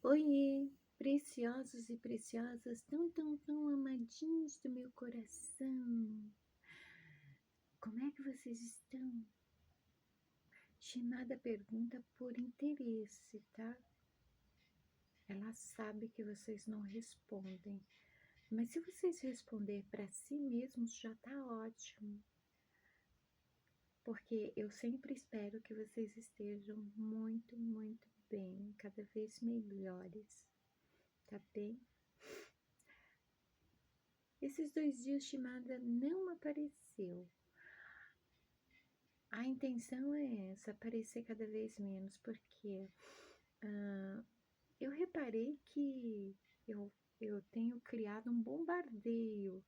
Oiê, preciosos e preciosas, tão amadinhos do meu coração. Como é que vocês estão? Chamada pergunta por interesse, tá? Ela sabe que vocês não respondem, mas se vocês responder para si mesmos já tá ótimo, porque eu sempre espero que vocês estejam muito bem, cada vez melhores, tá bem? Esses 2 dias chamada não apareceu. A intenção é essa, aparecer cada vez menos, porque eu reparei que eu tenho criado um bombardeio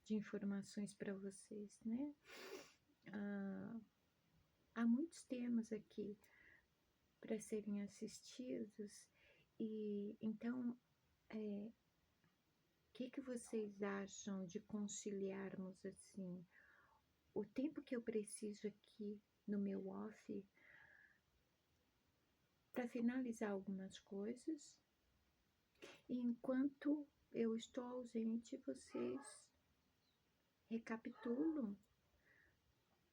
de informações para vocês, né? Há muitos temas aqui para serem assistidos, e então, o que vocês acham de conciliarmos assim o tempo que eu preciso aqui no meu off para finalizar algumas coisas, e enquanto eu estou ausente, vocês recapitulam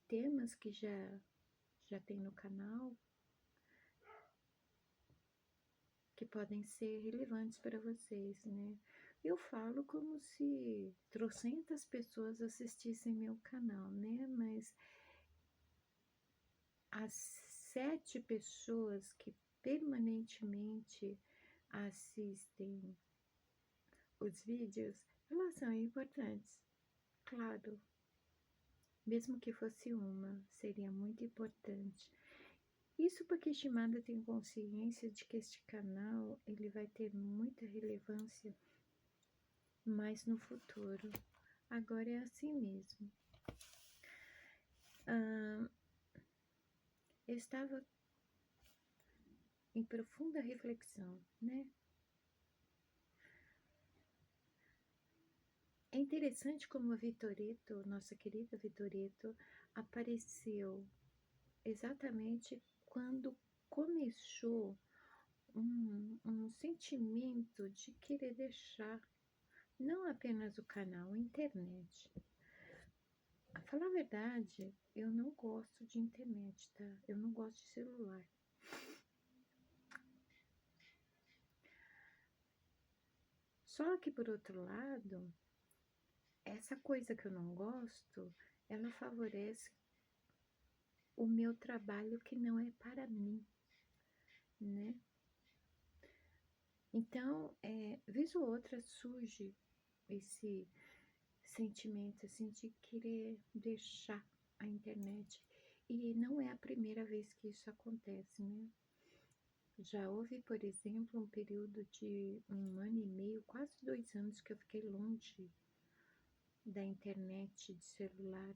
temas que já tem no canal, que podem ser relevantes para vocês, né? Eu falo como se trocentas pessoas assistissem meu canal, né? Mas as 7 pessoas que permanentemente assistem os vídeos, elas são importantes, claro. Mesmo que fosse uma, seria muito importante. Isso porque Shimada tem consciência de que este canal ele vai ter muita relevância mais no futuro. Agora é assim mesmo. Eu estava em profunda reflexão, né? É interessante como a Vitoreto, nossa querida Vitoreto, apareceu exatamente quando começou um sentimento de querer deixar não apenas o canal, a internet. A falar a verdade, eu não gosto de internet, tá? Eu não gosto de celular. Só que, por outro lado, essa coisa que eu não gosto, ela favorece o meu trabalho que não é para mim, né? Então, vez ou outra surge esse sentimento assim de querer deixar a internet. E não é a primeira vez que isso acontece, né? Já houve, por exemplo, um período de 1 ano e meio, quase 2 anos, que eu fiquei longe da internet, de celular.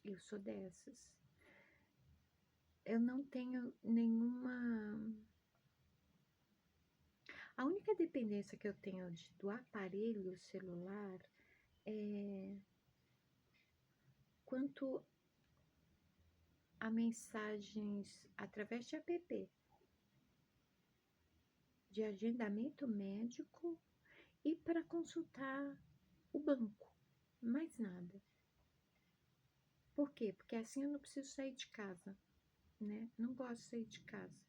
Eu sou dessas. Eu não tenho nenhuma. A única dependência que eu tenho do aparelho celular é quanto a mensagens através de app, de agendamento médico e para consultar o banco, mais nada. Por quê? Porque assim eu não preciso sair de casa, né? Não gosto de sair de casa.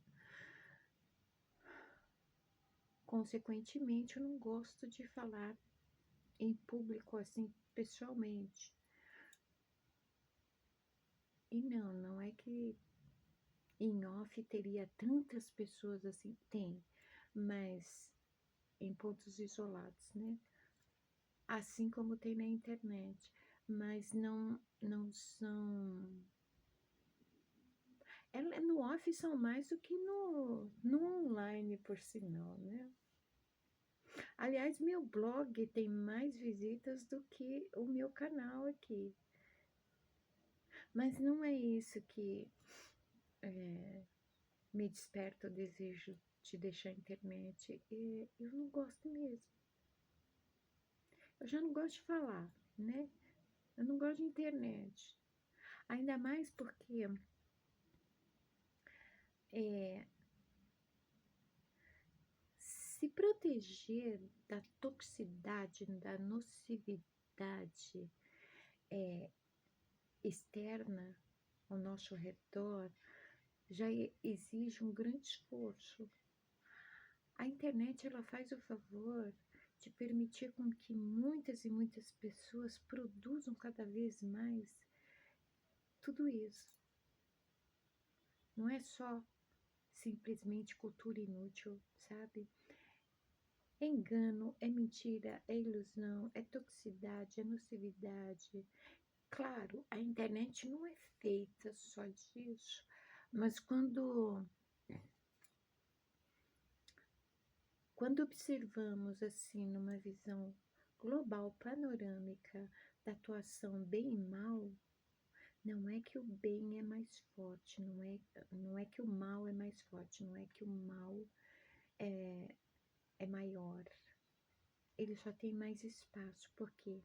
Consequentemente, eu não gosto de falar em público assim, pessoalmente. E não é que em off teria tantas pessoas assim, tem, mas em pontos isolados, né? Assim como tem na internet, mas não são. No off são mais do que no online, por sinal, né? Aliás, meu blog tem mais visitas do que o meu canal aqui. Mas não é isso que me desperta o desejo de deixar a internet. Eu não gosto mesmo. Eu já não gosto de falar, né? Eu não gosto de internet. Ainda mais porque proteger da toxicidade, da nocividade externa ao nosso redor, já exige um grande esforço. A internet, ela faz o favor de permitir com que muitas e muitas pessoas produzam cada vez mais tudo isso. Não é só simplesmente cultura inútil, sabe? É engano, é mentira, é ilusão, é toxicidade, é nocividade. Claro, a internet não é feita só disso, mas quando observamos assim numa visão global, panorâmica da atuação bem e mal, não é que o bem é mais forte, não é que o mal é mais forte, não é que o mal é maior. Ele só tem mais espaço. Por quê?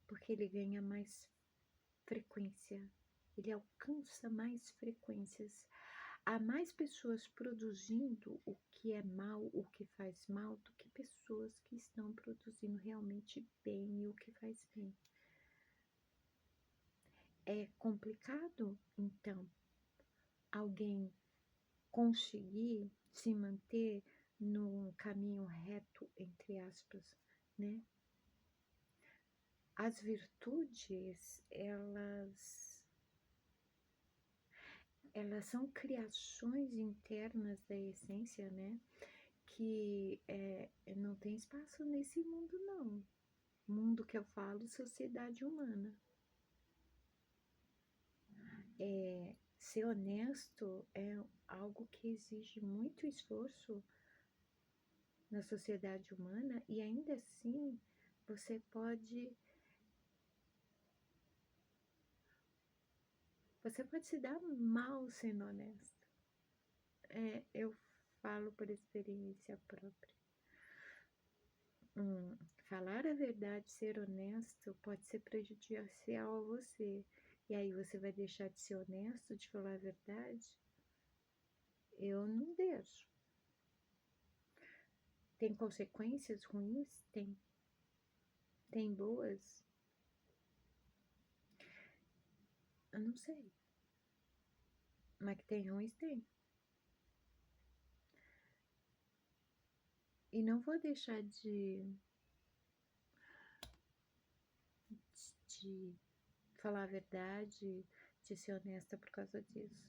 Porque ele ganha mais frequência, ele alcança mais frequências. Há mais pessoas produzindo o que é mal, o que faz mal, do que pessoas que estão produzindo realmente bem e o que faz bem. É complicado, então, alguém conseguir se manter num caminho reto, entre aspas, né? As virtudes, elas são criações internas da essência, né? Que não tem espaço nesse mundo, não. Mundo que eu falo, sociedade humana. Ser honesto é algo que exige muito esforço na sociedade humana e ainda assim você pode se dar mal sendo honesto. Eu falo por experiência própria. Falar a verdade, ser honesto, pode ser prejudicial a você. E aí você vai deixar de ser honesto, de falar a verdade? Eu não deixo. Tem consequências ruins? Tem. Tem boas? Eu não sei. Mas que tem ruins, tem. E não vou deixar de falar a verdade, de ser honesta por causa disso.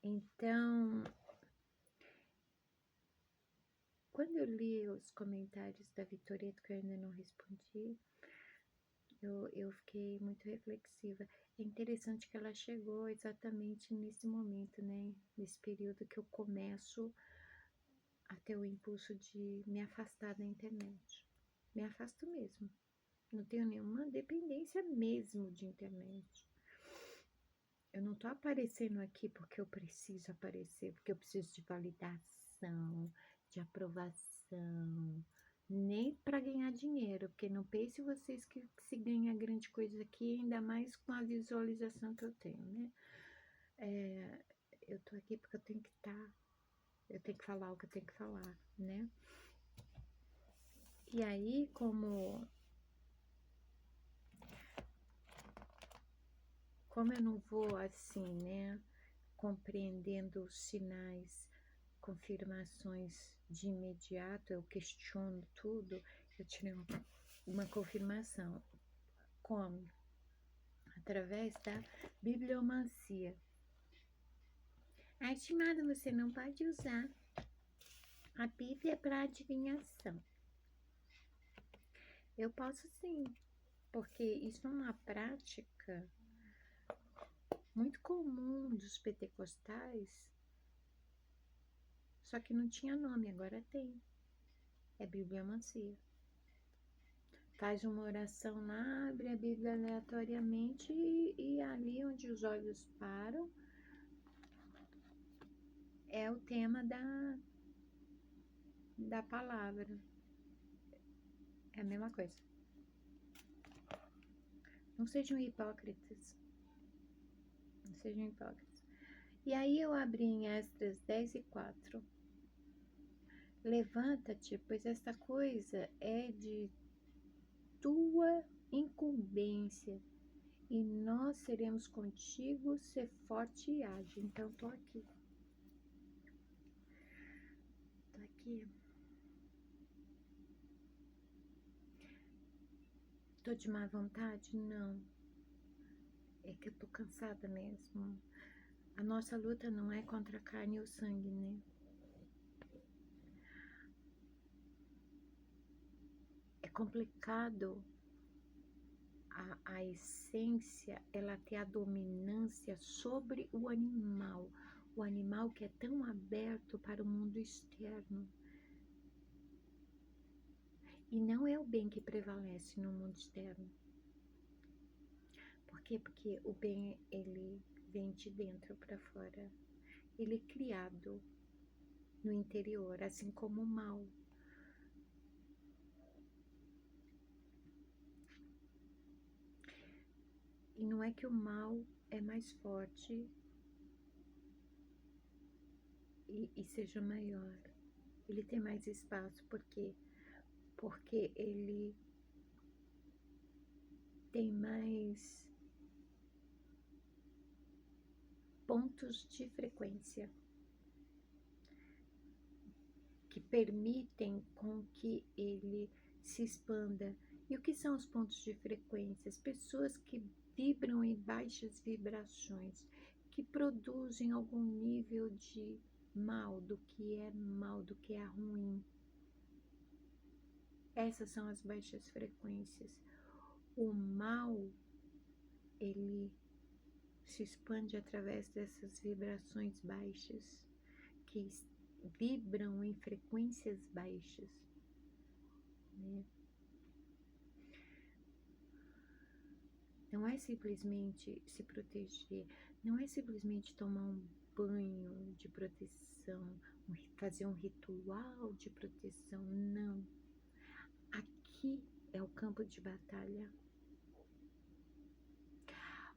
Então, quando eu li os comentários da Vitoreta, que eu ainda não respondi, eu fiquei muito reflexiva. É interessante que ela chegou exatamente nesse momento, né? Nesse período que eu começo a ter o impulso de me afastar da internet. Me afasto mesmo. Não tenho nenhuma dependência mesmo de internet. Eu não tô aparecendo aqui porque eu preciso aparecer, porque eu preciso de validação, de aprovação, nem para ganhar dinheiro, porque não pense vocês que se ganha grande coisa aqui, ainda mais com a visualização que eu tenho, né? Eu tô aqui porque eu tenho que eu tenho que falar o que eu tenho que falar, né? E aí, como eu não vou assim, né, compreendendo os sinais, confirmações de imediato, eu questiono tudo, eu tirei uma confirmação. Como? Através da bibliomancia. Estimado, você não pode usar a Bíblia para adivinhação. Eu posso sim, porque isso é uma prática muito comum dos pentecostais, só que não tinha nome, agora tem. É bibliomancia. Faz uma oração lá, abre a Bíblia aleatoriamente e ali onde os olhos param é o tema da palavra. É a mesma coisa. Não sejam hipócritas. Não sejam hipócritas. E aí eu abri em Esdras 10:4. Levanta-te, pois esta coisa é de tua incumbência, e nós seremos contigo, ser forte e age. Então, tô aqui. Tô aqui. Tô de má vontade? Não. É que eu tô cansada mesmo. A nossa luta não é contra a carne e o sangue, né? É complicado a essência, ela ter a dominância sobre o animal que é tão aberto para o mundo externo. E não é o bem que prevalece no mundo externo. Por quê? Porque o bem, ele vem de dentro para fora. Ele é criado no interior, assim como o mal. E não é que o mal é mais forte e seja maior. Ele tem mais espaço, por quê? Porque ele tem mais pontos de frequência que permitem com que ele se expanda. E o que são os pontos de frequência? As pessoas que vibram em baixas vibrações, que produzem algum nível de mal, do que é ruim. Essas são as baixas frequências. O mal, ele se expande através dessas vibrações baixas, que vibram em frequências baixas, né? Não é simplesmente se proteger, não é simplesmente tomar um banho de proteção, fazer um ritual de proteção, não. Aqui é o campo de batalha.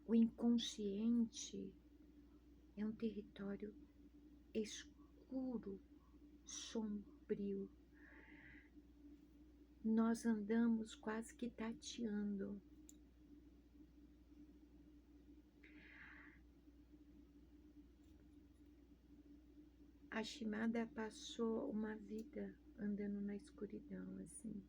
O inconsciente é um território escuro, sombrio. Nós andamos quase que tateando. A Shimada passou uma vida andando na escuridão, assim.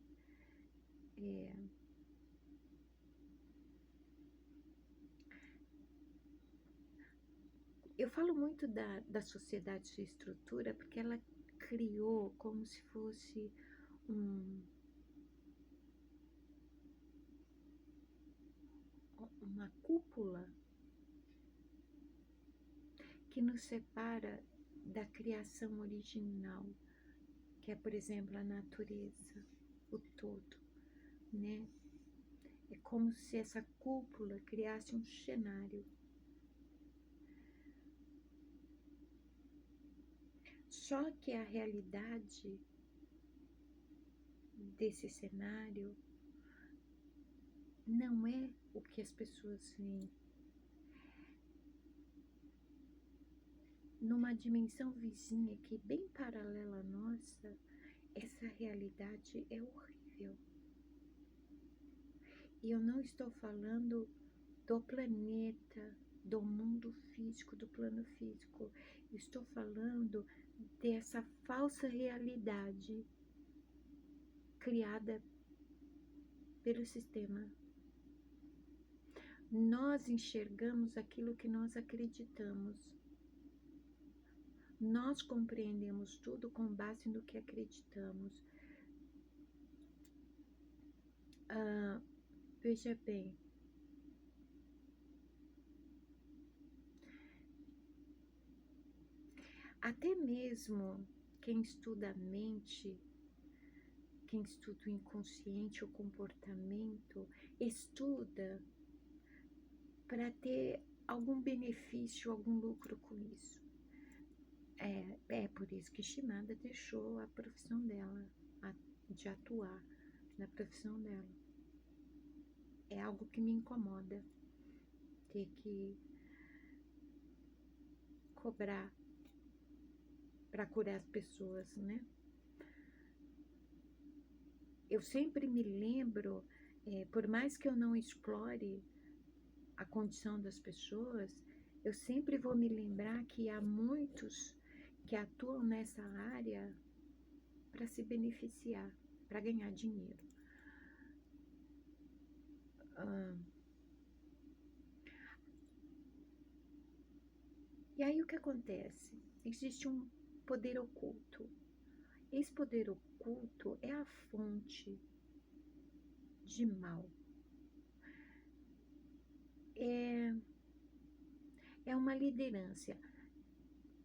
Eu falo muito da sociedade sua estrutura, porque ela criou como se fosse uma cúpula que nos separa da criação original, que é, por exemplo, a natureza, o todo, né? É como se essa cúpula criasse um cenário. Só que a realidade desse cenário não é o que as pessoas veem. Numa dimensão vizinha que é bem paralela à nossa, essa realidade é horrível. E eu não estou falando do planeta, do mundo físico, do plano físico. Eu estou falando dessa falsa realidade criada pelo sistema. Nós enxergamos aquilo que nós acreditamos. Nós compreendemos tudo com base no que acreditamos. Veja bem, até mesmo quem estuda a mente, quem estuda o inconsciente, o comportamento, estuda para ter algum benefício, algum lucro com isso. É por isso que Shimada deixou a profissão dela, de atuar na profissão dela. É algo que me incomoda, ter que cobrar para curar as pessoas, né? Eu sempre me lembro, por mais que eu não explore a condição das pessoas, eu sempre vou me lembrar que há muitos que atuam nessa área para se beneficiar, para ganhar dinheiro. Ah, e aí o que acontece? Existe um poder oculto. Esse poder oculto é a fonte de mal. É uma liderança.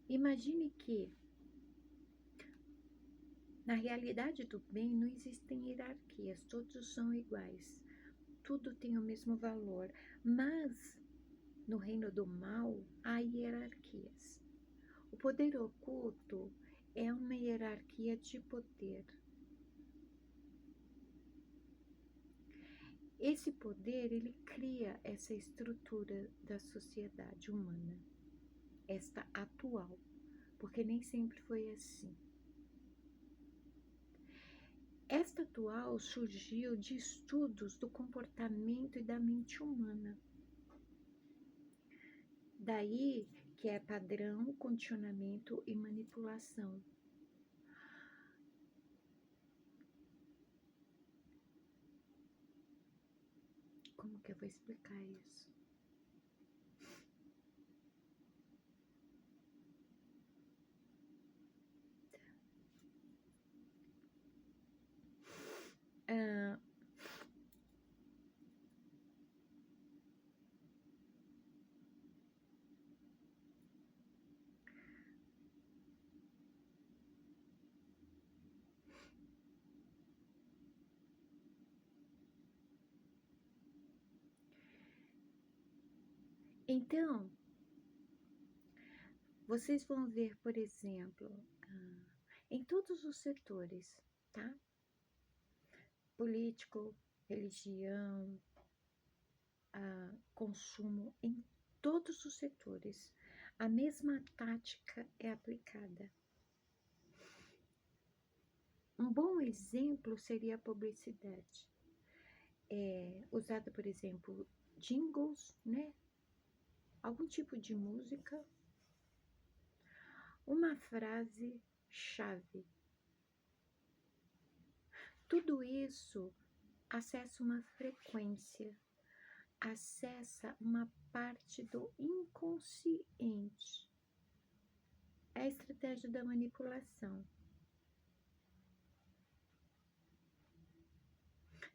Imagine que na realidade do bem não existem hierarquias, todos são iguais, tudo tem o mesmo valor, mas no reino do mal há hierarquias. O poder oculto é uma hierarquia de poder. Esse poder, ele cria essa estrutura da sociedade humana, esta atual, porque nem sempre foi assim. Esta atual surgiu de estudos do comportamento e da mente humana. Daí que é padrão, condicionamento e manipulação. Como que eu vou explicar isso? Ah, então, vocês vão ver, por exemplo, em todos os setores, tá? Político, religião, consumo, em todos os setores, a mesma tática é aplicada. Um bom exemplo seria a publicidade. Usada, por exemplo, jingles, né? Algum tipo de música, uma frase chave. Tudo isso acessa uma frequência, acessa uma parte do inconsciente. É a estratégia da manipulação.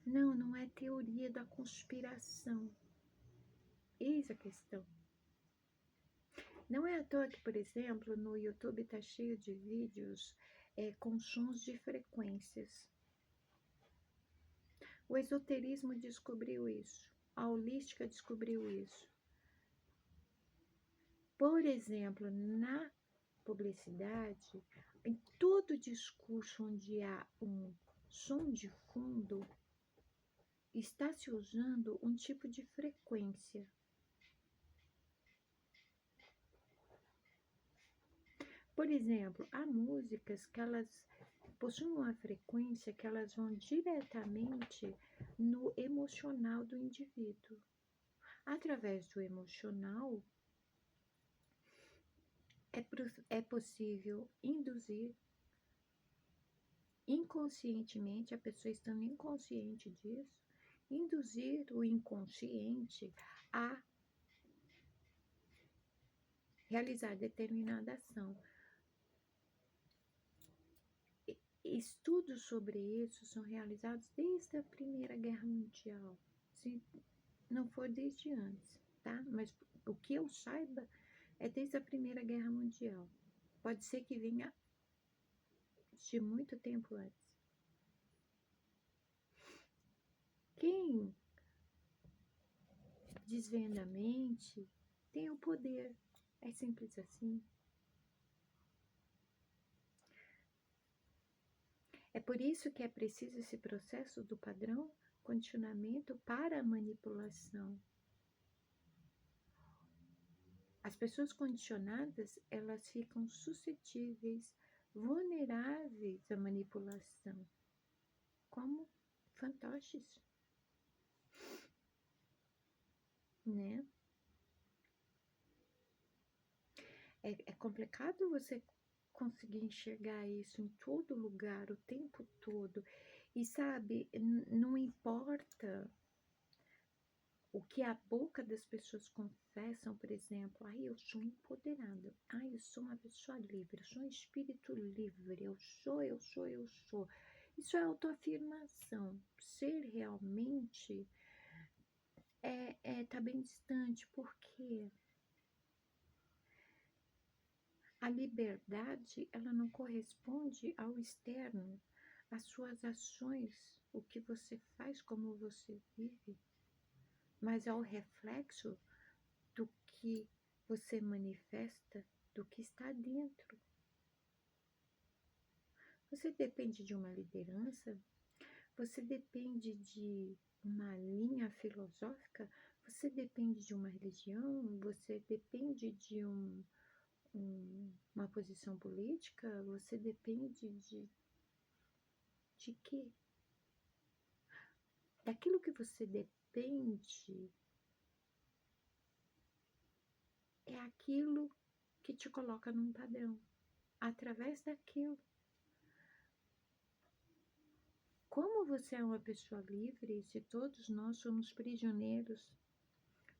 Não, não é teoria da conspiração. Eis a questão. Não é à toa que, por exemplo, no YouTube está cheio de vídeos com sons de frequências. O esoterismo descobriu isso. A holística descobriu isso. Por exemplo, na publicidade, em todo discurso onde há um som de fundo, está se usando um tipo de frequência. Por exemplo, há músicas que elas possuem uma frequência que elas vão diretamente no emocional do indivíduo. Através do emocional, é possível induzir inconscientemente, a pessoa estando inconsciente disso, induzir o inconsciente a realizar determinada ação. Estudos sobre isso são realizados desde a Primeira Guerra Mundial, se não for desde antes, tá? Mas o que eu saiba é desde a Primeira Guerra Mundial. Pode ser que venha de muito tempo antes. Quem desvenda a mente tem o poder. É simples assim. É por isso que é preciso esse processo do padrão, condicionamento para a manipulação. As pessoas condicionadas, elas ficam suscetíveis, vulneráveis à manipulação, como fantoches, né? É complicado você conseguir enxergar isso em todo lugar, o tempo todo. E sabe, não importa o que a boca das pessoas confessam, por exemplo, ai, eu sou empoderada, ai, eu sou uma pessoa livre, eu sou um espírito livre, eu sou, eu sou, eu sou. Isso é autoafirmação. Ser realmente tá bem distante, porque a liberdade, ela não corresponde ao externo, às suas ações, o que você faz, como você vive, mas ao reflexo do que você manifesta, do que está dentro. Você depende de uma liderança, você depende de uma linha filosófica, você depende de uma religião, você depende de uma posição política, você depende de quê? Daquilo que você depende é aquilo que te coloca num padrão. Através daquilo. Como você é uma pessoa livre, se todos nós somos prisioneiros?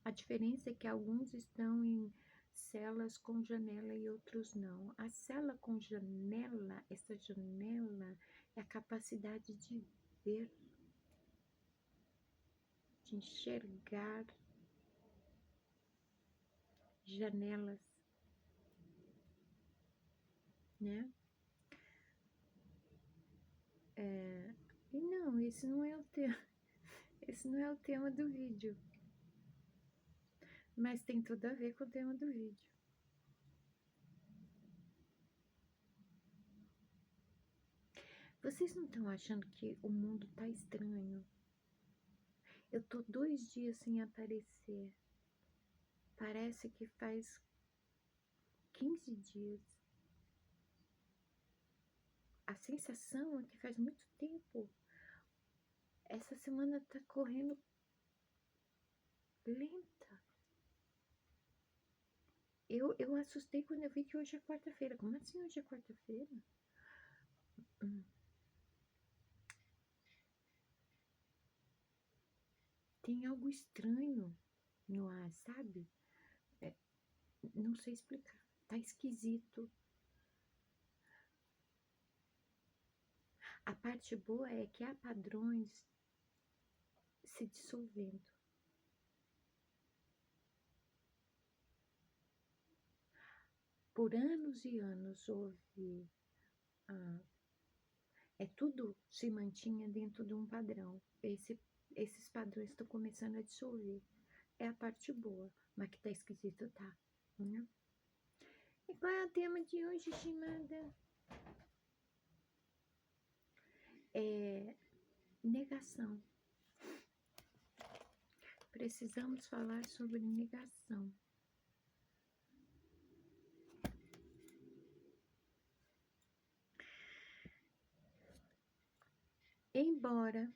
A diferença é que alguns estão em celas com janela e outros não. A cela com janela, essa janela é a capacidade de ver, de enxergar janelas, né? E não, esse não é o tema, esse não é o tema do vídeo, mas tem tudo a ver com o tema do vídeo. Vocês não estão achando que o mundo tá estranho? Eu tô 2 dias sem aparecer. Parece que faz 15 dias. A sensação é que faz muito tempo. Essa semana tá correndo lenta. Eu assustei quando eu vi que hoje é quarta-feira. Como assim hoje é quarta-feira? Tem algo estranho no ar, sabe? Não sei explicar. Tá esquisito. A parte boa é que há padrões se dissolvendo. Por anos e anos houve. Tudo se mantinha dentro de um padrão. Esses padrões estão começando a dissolver. É a parte boa, mas que tá esquisito, tá? Né? E qual é o tema de hoje, Shimada? Negação. Precisamos falar sobre negação. Embora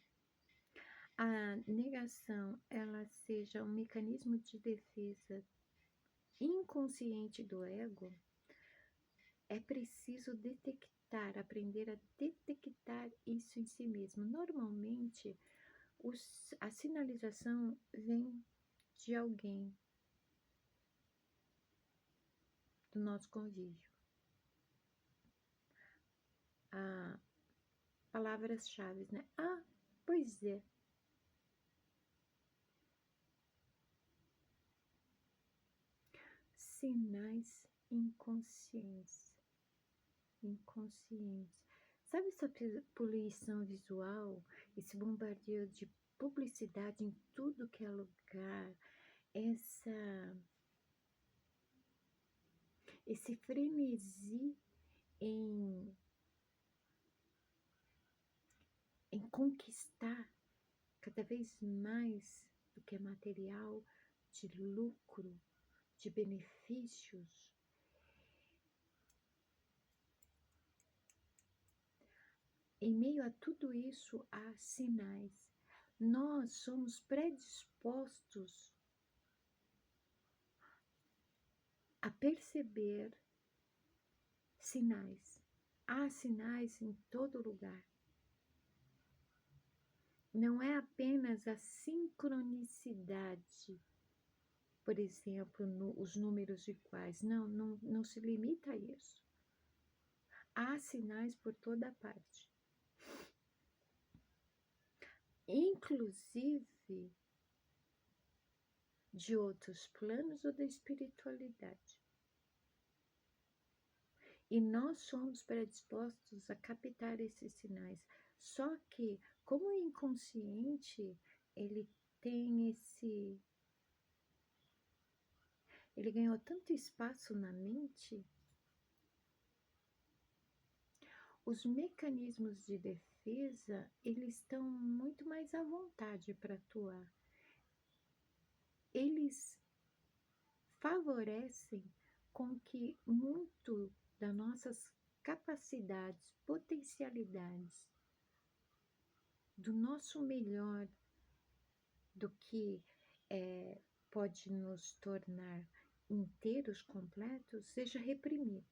a negação ela seja um mecanismo de defesa inconsciente do ego, é preciso detectar, aprender a detectar isso em si mesmo. Normalmente, a sinalização vem de alguém do nosso convívio. Palavras-chave, né? Pois é. Sinais inconscientes. Sabe essa poluição visual, esse bombardeio de publicidade em tudo que é lugar, esse frenesi em conquistar cada vez mais do que é material, de lucro, de benefícios. Em meio a tudo isso, há sinais. Nós somos predispostos a perceber sinais. Há sinais em todo lugar. Não é apenas a sincronicidade, por exemplo, os números iguais. Não se limita a isso. Há sinais por toda parte. Inclusive de outros planos ou da espiritualidade. E nós somos predispostos a captar esses sinais. Só que, como o inconsciente, ele ganhou tanto espaço na mente, os mecanismos de defesa, eles estão muito mais à vontade para atuar. Eles favorecem com que muito das nossas capacidades, potencialidades, do nosso melhor, do que pode nos tornar inteiros, completos, seja reprimido.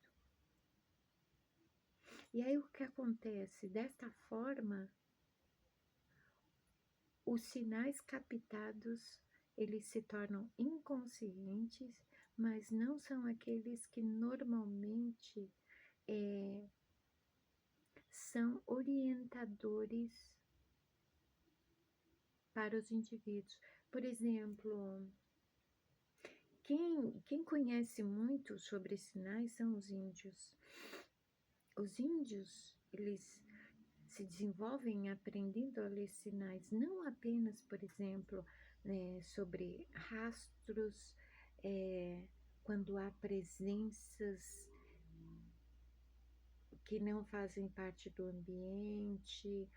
E aí o que acontece? Desta forma, os sinais captados, eles se tornam inconscientes, mas não são aqueles que normalmente são orientadores para os indivíduos. Por exemplo, quem conhece muito sobre sinais são os índios. Os índios, eles se desenvolvem aprendendo a ler sinais, não apenas, por exemplo, sobre rastros, quando há presenças que não fazem parte do ambiente,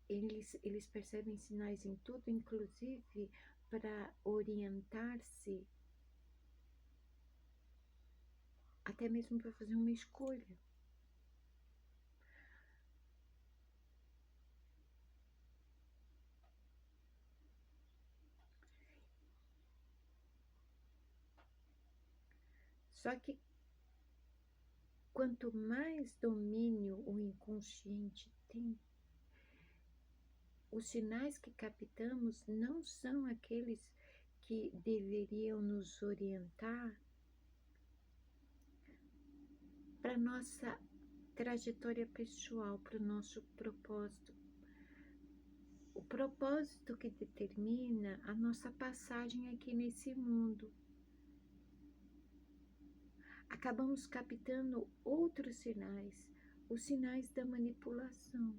eles percebem sinais em tudo, inclusive para orientar-se, até mesmo para fazer uma escolha. Só que quanto mais domínio o inconsciente tem, os sinais que captamos não são aqueles que deveriam nos orientar para a nossa trajetória pessoal, para o nosso propósito. O propósito que determina a nossa passagem aqui nesse mundo. Acabamos captando outros sinais, os sinais da manipulação.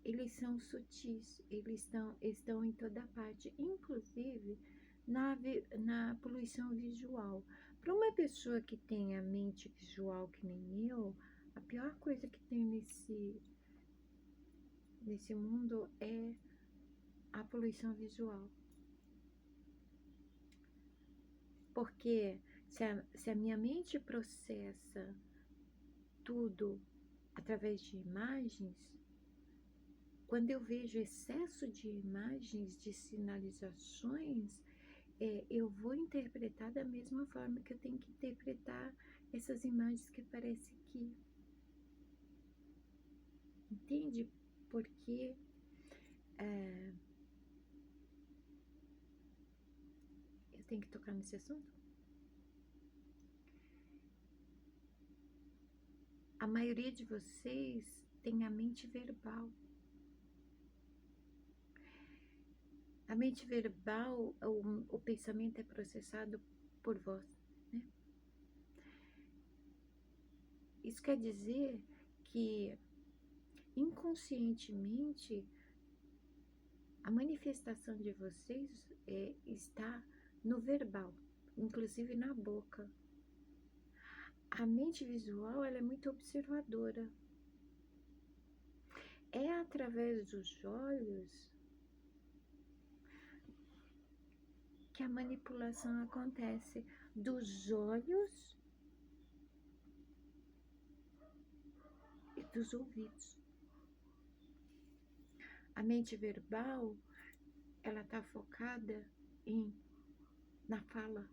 Eles são sutis, eles estão em toda parte, inclusive na poluição visual. Para uma pessoa que tem a mente visual que nem eu, a pior coisa que tem nesse mundo é a poluição visual. Porque se a minha mente processa tudo através de imagens, quando eu vejo excesso de imagens, de sinalizações, eu vou interpretar da mesma forma que eu tenho que interpretar essas imagens que aparecem aqui. Entende? Porque eu tenho que tocar nesse assunto? A maioria de vocês tem a mente verbal. A mente verbal, o pensamento é processado por vós, né? Isso quer dizer que inconscientemente a manifestação de vocês está no verbal, inclusive na boca. A mente visual, ela é muito observadora. É através dos olhos que a manipulação acontece dos olhos e dos ouvidos. A mente verbal, ela está focada na fala.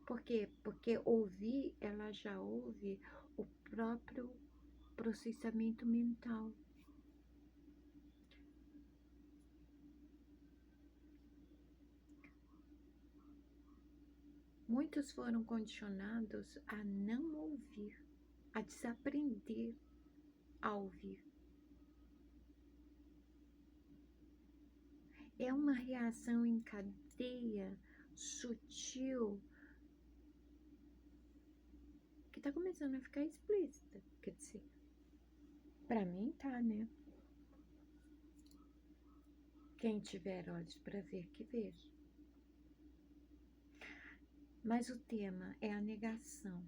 Por quê? Porque ouvir, ela já ouve o próprio processamento mental. Muitos foram condicionados a não ouvir, a desaprender a ouvir. É uma reação em cadeia, sutil, que tá começando a ficar explícita. Quer dizer, pra mim tá, né? Quem tiver olhos para ver, que veja. Mas o tema é a negação.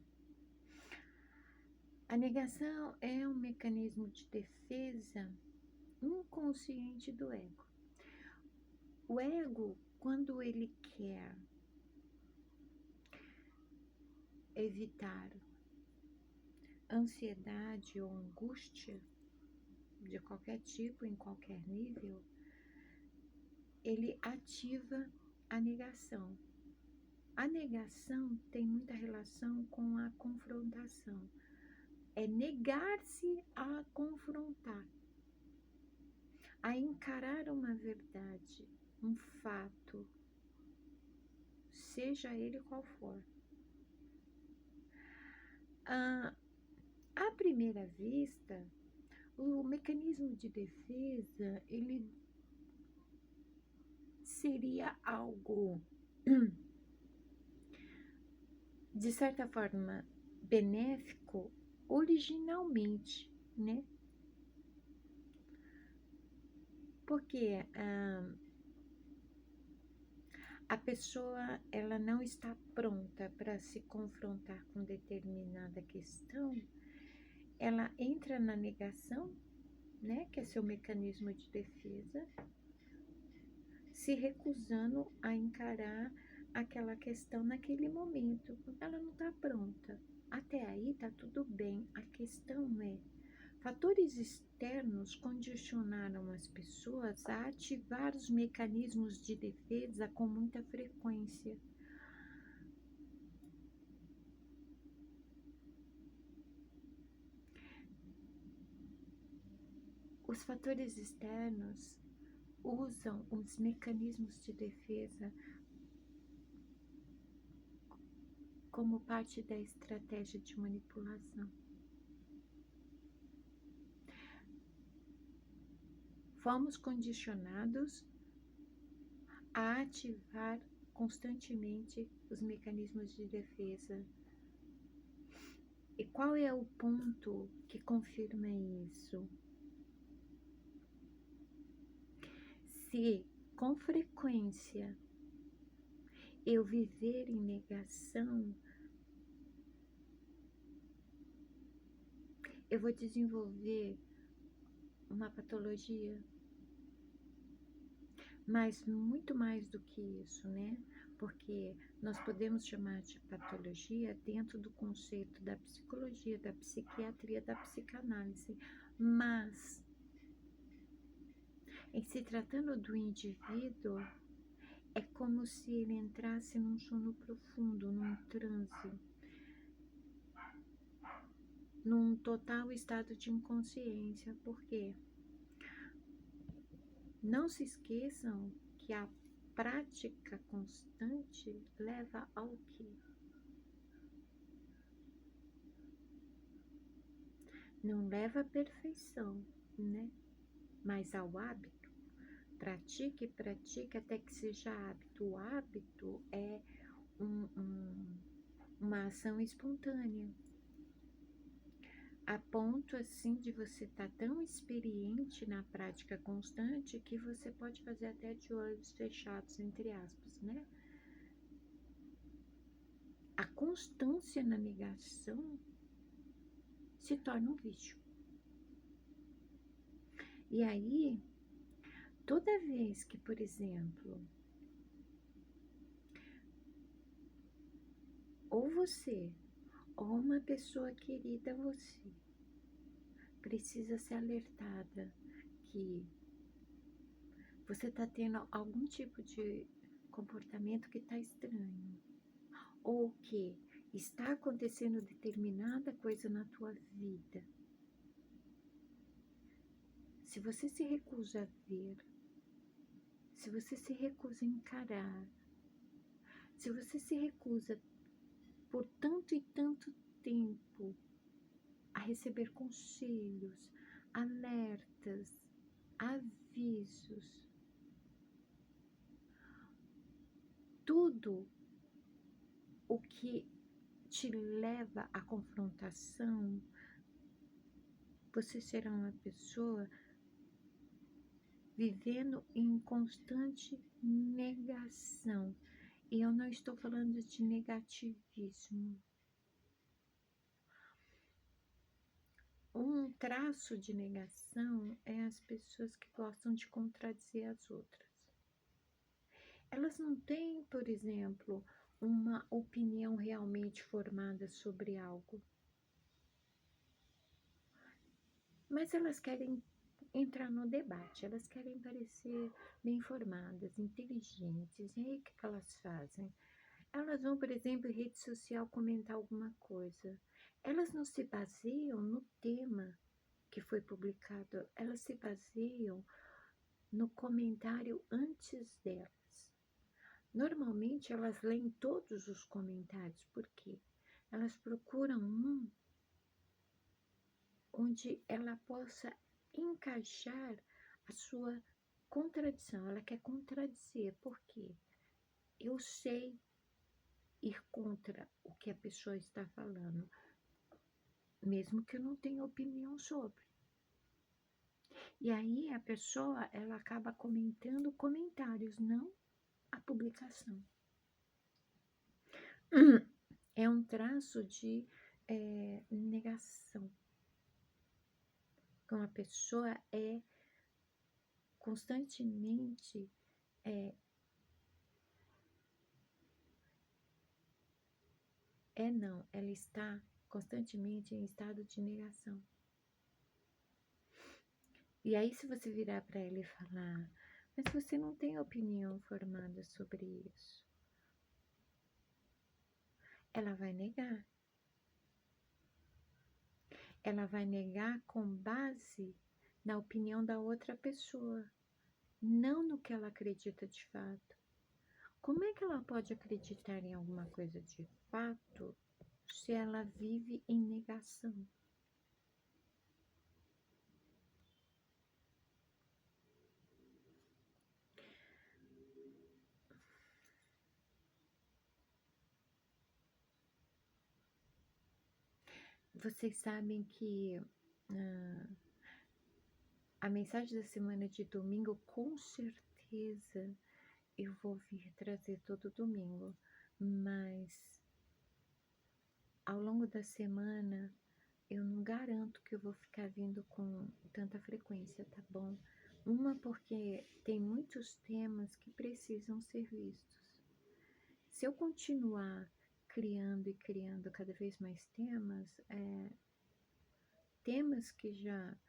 A negação é um mecanismo de defesa inconsciente do ego. O ego, quando ele quer evitar ansiedade ou angústia de qualquer tipo, em qualquer nível, ele ativa a negação. A negação tem muita relação com a confrontação. É negar-se a confrontar, a encarar uma verdade, um fato, seja ele qual for. À primeira vista, o mecanismo de defesa, ele seria algo, de certa forma, benéfico originalmente, né? Porque a pessoa, ela não está pronta para se confrontar com determinada questão, ela entra na negação, né, que é seu mecanismo de defesa, se recusando a encarar aquela questão naquele momento, porque ela não está pronta. Até aí tá tudo bem. A questão é, fatores externos condicionaram as pessoas a ativar os mecanismos de defesa com muita frequência. Os fatores externos usam os mecanismos de defesa como parte da estratégia de manipulação. Fomos condicionados a ativar constantemente os mecanismos de defesa. E qual é o ponto que confirma isso? Se com frequência eu viver em negação, eu vou desenvolver uma patologia. Mas muito mais do que isso, né? Porque nós podemos chamar de patologia dentro do conceito da psicologia, da psiquiatria, da psicanálise. Mas, em se tratando do indivíduo, é como se ele entrasse num sono profundo, num transe, num total estado de inconsciência. Por quê? Não se esqueçam que a prática constante leva ao quê? Não leva à perfeição, né? Mas ao hábito. Pratique, pratique até que seja hábito. O hábito é uma ação espontânea. A ponto assim de você estar tão experiente na prática constante que você pode fazer até de olhos fechados, entre aspas, né? A constância na negação se torna um vício. E aí, toda vez que, por exemplo, ou você, ou uma pessoa querida a você, precisa ser alertada que você está tendo algum tipo de comportamento que está estranho, ou que está acontecendo determinada coisa na tua vida. Se você se recusa a ver, se você se recusa a encarar, se você se recusa por tanto e tanto tempo a receber conselhos, alertas, avisos, tudo o que te leva à confrontação, você será uma pessoa vivendo em constante negação. E eu não estou falando de negativismo. Um traço de negação é as pessoas que gostam de contradizer as outras. Elas não têm, por exemplo, uma opinião realmente formada sobre algo, mas elas querem entrar no debate, elas querem parecer bem informadas, inteligentes. E aí o que elas fazem? Elas vão, por exemplo, em rede social comentar alguma coisa. Elas não se baseiam no tema que foi publicado, elas se baseiam no comentário antes delas. Normalmente elas leem todos os comentários, porque elas procuram um onde ela possa encaixar a sua contradição. Ela quer contradizer, porque eu sei ir contra o que a pessoa está falando, mesmo que eu não tenha opinião sobre. E aí a pessoa, ela acaba comentando comentários, não a publicação. É um traço de negação. Então a pessoa é constantemente ela está constantemente em estado de negação. E aí se você virar para ela e falar, mas você não tem opinião formada sobre isso, ela vai negar. Ela vai negar com base na opinião da outra pessoa, não no que ela acredita de fato. Como é que ela pode acreditar em alguma coisa de fato se ela vive em negação? Vocês sabem que a mensagem da semana de domingo, com certeza, eu vou vir trazer todo domingo, mas ao longo da semana eu não garanto que eu vou ficar vindo com tanta frequência, tá bom? Uma, porque tem muitos temas que precisam ser vistos. Se eu continuar criando e criando cada vez mais temas que já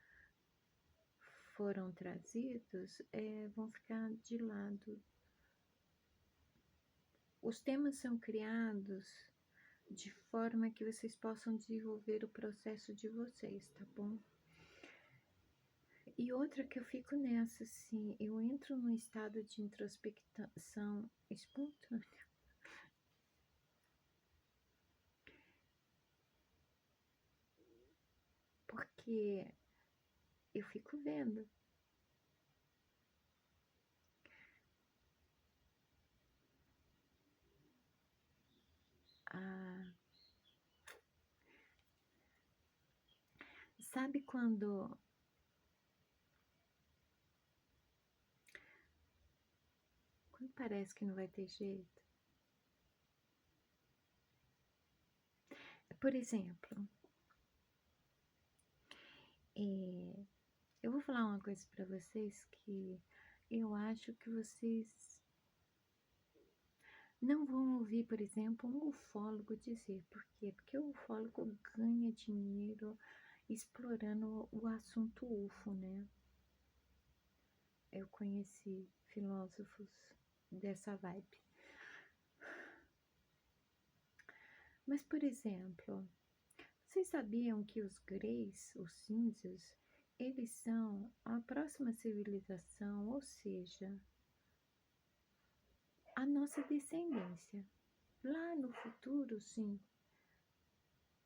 foram trazidos vão ficar de lado. Os temas são criados de forma que vocês possam desenvolver o processo de vocês, tá bom? E outra que eu fico nessa, assim, eu entro num estado de introspecção espontânea. Porque eu fico vendo. Ah, sabe quando parece que não vai ter jeito? Por exemplo, eu vou falar uma coisa para vocês que eu acho que vocês não vão ouvir, por exemplo, um ufólogo dizer. Por quê? Porque o ufólogo ganha dinheiro explorando o assunto UFO, né? Eu conheci filósofos dessa vibe. Mas, por exemplo, vocês sabiam que os greys, os cinzas, eles são a próxima civilização, ou seja, a nossa descendência. Lá no futuro, sim,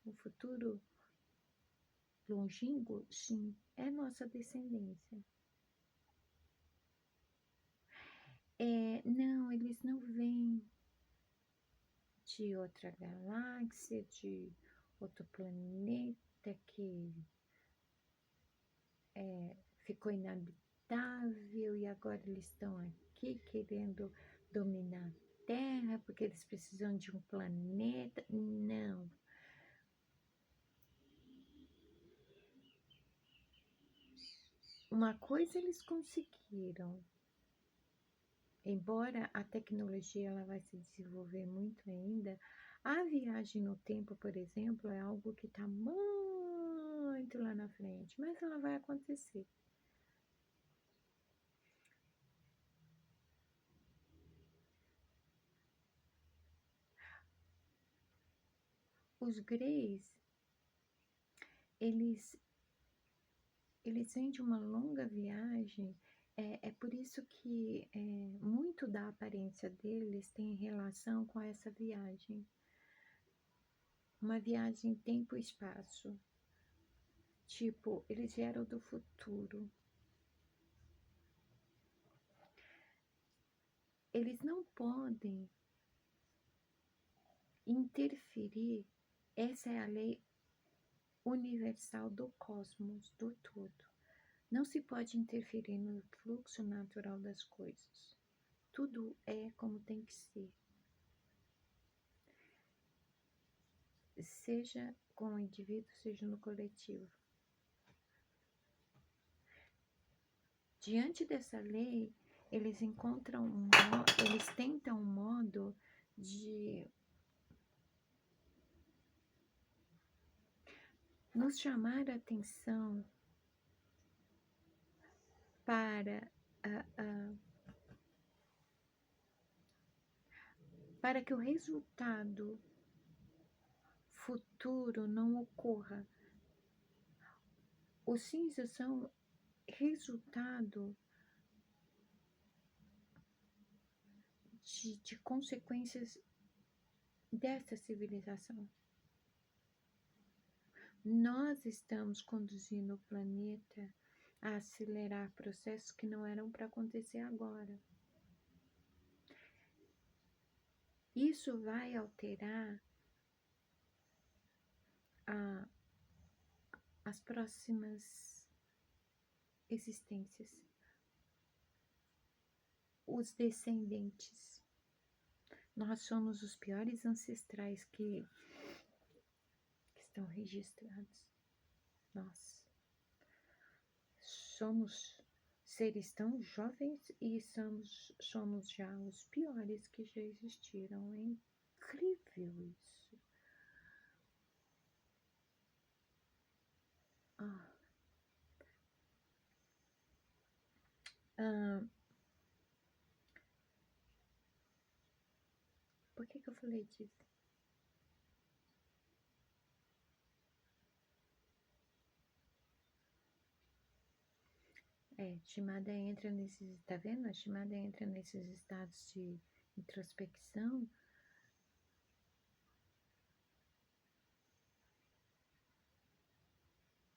no futuro longínquo, sim, é nossa descendência. Não, eles não vêm de outra galáxia, de outro planeta que ficou inabitável e agora eles estão aqui querendo dominar a Terra porque eles precisam de um planeta. Não. Uma coisa eles conseguiram. Embora a tecnologia ela vai se desenvolver muito ainda, a viagem no tempo, por exemplo, é algo que está muito lá na frente, mas ela vai acontecer. Os greys, eles vêm de uma longa viagem, é por isso que muito da aparência deles tem relação com essa viagem. Uma viagem em tempo e espaço. Tipo, eles vieram do futuro. Eles não podem interferir. Essa é a lei universal do cosmos, do todo. Não se pode interferir no fluxo natural das coisas. Tudo é como tem que ser. Seja com o indivíduo, seja no coletivo. Diante dessa lei, eles eles tentam um modo de nos chamar a atenção para que o resultado futuro não ocorra. Os cinzas são resultado de consequências dessa civilização. Nós estamos conduzindo o planeta a acelerar processos que não eram para acontecer agora. Isso vai alterar as próximas existências, os descendentes. Nós somos os piores ancestrais que estão registrados. Nós somos seres tão jovens e somos já os piores que já existiram. É incrível isso. Por que eu falei disso? Shimada entra nesses, tá vendo? A Shimada entra nesses estados de introspecção.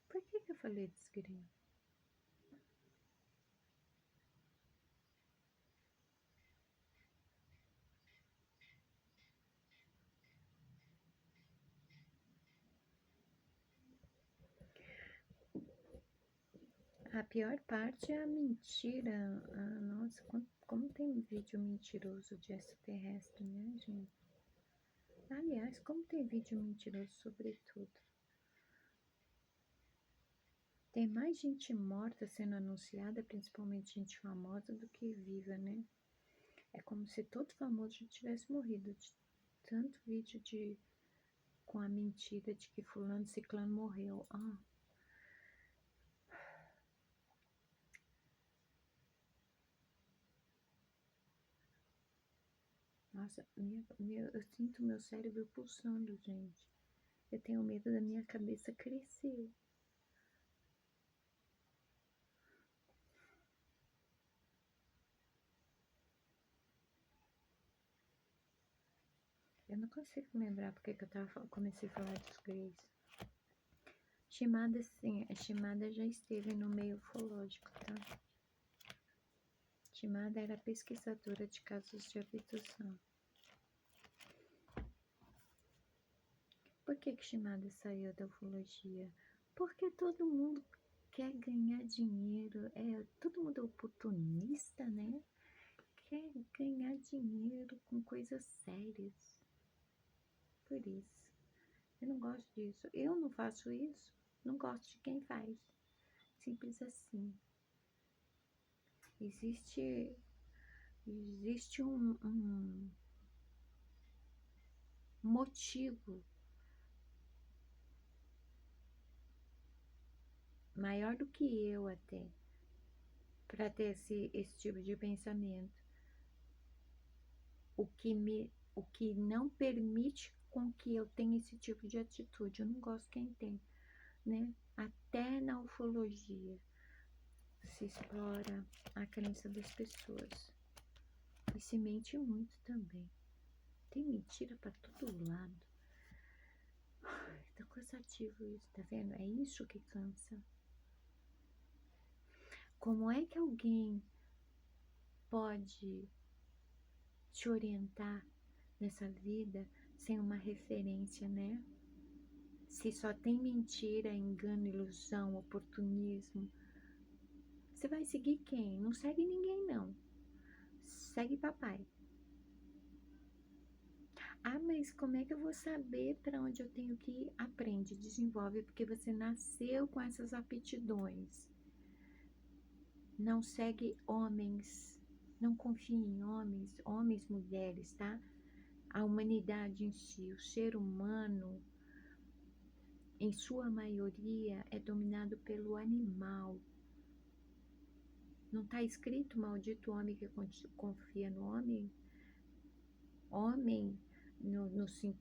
Por que eu falei desse gringo? A pior parte é a mentira. Nossa, como tem vídeo mentiroso de extraterrestre, né, gente? Aliás, como tem vídeo mentiroso sobre tudo. Tem mais gente morta sendo anunciada, principalmente gente famosa, do que viva, né? É como se todo famoso já tivesse morrido. De tanto vídeo com a mentira de que fulano ciclano morreu. Nossa, eu sinto meu cérebro pulsando, gente. Eu tenho medo da minha cabeça crescer. Eu não consigo lembrar porque que comecei a falar dos Greys. Shimada, sim, a Shimada já esteve no meio ufológico, tá? Shimada era pesquisadora de casos de abdução. Por que Shimada saiu da ufologia? Porque todo mundo quer ganhar dinheiro, todo mundo é oportunista, né? Quer ganhar dinheiro com coisas sérias. Por isso. Eu não gosto disso. Eu não faço isso. Não gosto de quem faz. Simples assim. Existe um motivo maior do que eu até para ter esse tipo de pensamento. O que não permite com que eu tenha esse tipo de atitude. Eu não gosto quem tem, né? Até na ufologia se explora a crença das pessoas. E se mente muito também. Tem mentira para todo lado. Tá cansativo isso, tá vendo? É isso que cansa. Como é que alguém pode te orientar nessa vida sem uma referência, né? Se só tem mentira, engano, ilusão, oportunismo, você vai seguir quem? Não segue ninguém, não. Segue papai. Ah, mas como é que eu vou saber para onde eu tenho que ir? Aprende, desenvolve, porque você nasceu com essas aptidões. Não segue homens, não confie em homens, mulheres, tá? A humanidade em si, o ser humano, em sua maioria, é dominado pelo animal. Não está escrito maldito homem que confia no homem? Homem,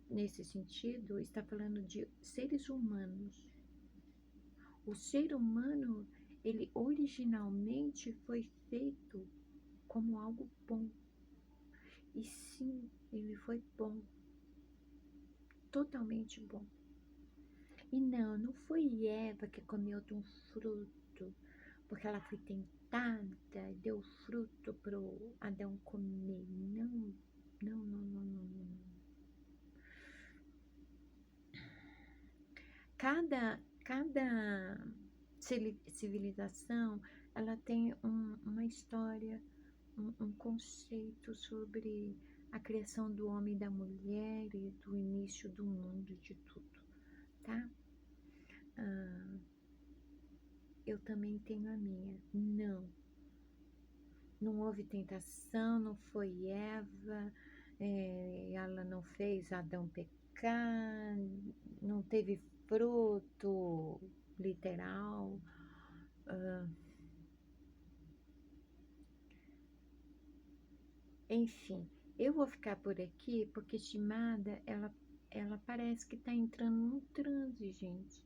nesse sentido, está falando de seres humanos. O ser humano, ele originalmente foi feito como algo bom. E sim, ele foi bom. Totalmente bom. E não foi Eva que comeu de um fruto, porque ela foi tentada e deu fruto para o Adão comer. Não. Cada civilização, ela tem uma história, um conceito sobre a criação do homem e da mulher e do início do mundo, de tudo, tá? Eu também tenho a minha. Não houve tentação, não foi Eva, ela não fez Adão pecar, não teve fruto literal. Enfim, eu vou ficar por aqui porque Shimada, ela parece que está entrando num transe, gente.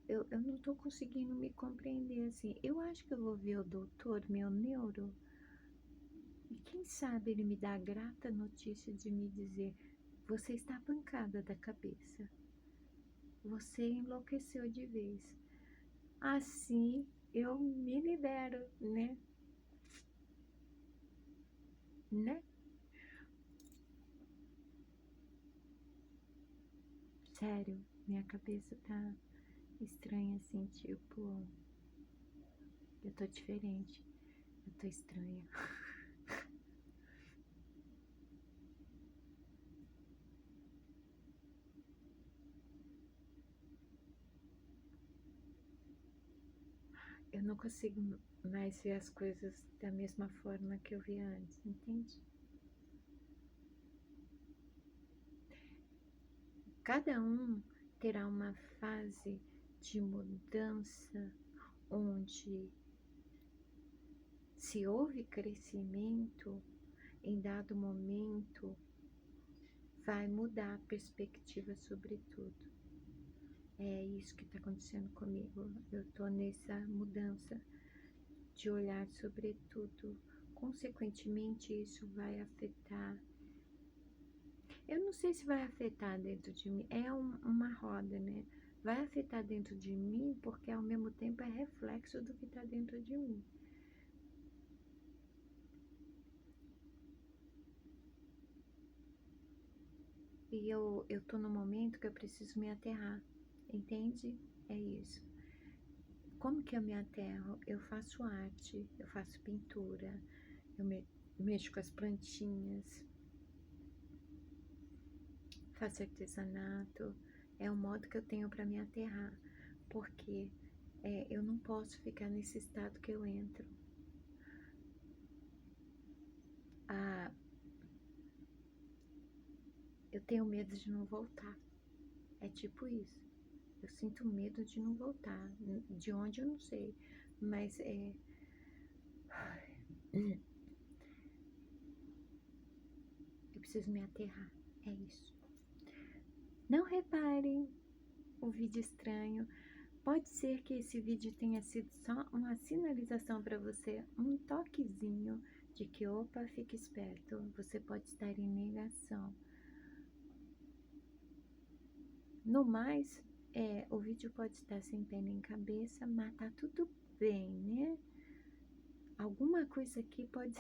Eu não estou conseguindo me compreender assim. Eu acho que eu vou ver o doutor, meu neuro, e quem sabe ele me dá a grata notícia de me dizer: você está pancada da cabeça. Você enlouqueceu de vez. Assim eu me libero, né? Né? Sério, minha cabeça tá estranha assim, tipo, eu tô diferente, eu tô estranha. Eu não consigo mais ver as coisas da mesma forma que eu via antes, entende? Cada um terá uma fase de mudança onde, se houve crescimento, em dado momento vai mudar a perspectiva sobre tudo. É isso que está acontecendo comigo. Eu estou nessa mudança de olhar sobre tudo. Consequentemente, isso vai afetar. Eu não sei se vai afetar dentro de mim. É uma roda, né? Vai afetar dentro de mim porque ao mesmo tempo é reflexo do que está dentro de mim. E eu tô no momento que eu preciso me aterrar, entende? É isso. Como que eu me aterro? Eu faço arte, eu faço pintura, eu mexo com as plantinhas, faço artesanato. É o modo que eu tenho para me aterrar, porque eu não posso ficar nesse estado que eu entro. Ah, eu tenho medo de não voltar. É tipo isso. Eu sinto medo de não voltar. De onde eu não sei, mas eu preciso me aterrar. É isso. Não reparem o vídeo estranho. Pode ser que esse vídeo tenha sido só uma sinalização para você, um toquezinho de que, opa, fique esperto, você pode estar em negação. No mais, o vídeo pode estar sem pé nem cabeça, mas tá tudo bem, né? Alguma coisa aqui pode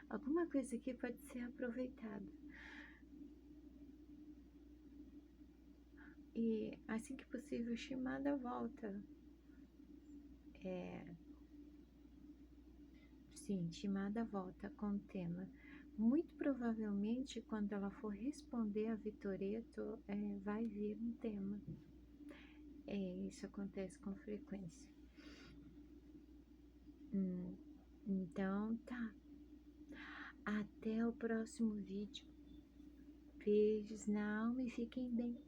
alguma coisa aqui pode ser aproveitada. E assim que possível, Shimada volta. Sim, Shimada volta com o tema. Muito provavelmente, quando ela for responder a Vitoreto, vai vir um tema. Isso acontece com frequência. Então, tá. Até o próximo vídeo. Beijos na alma e fiquem bem.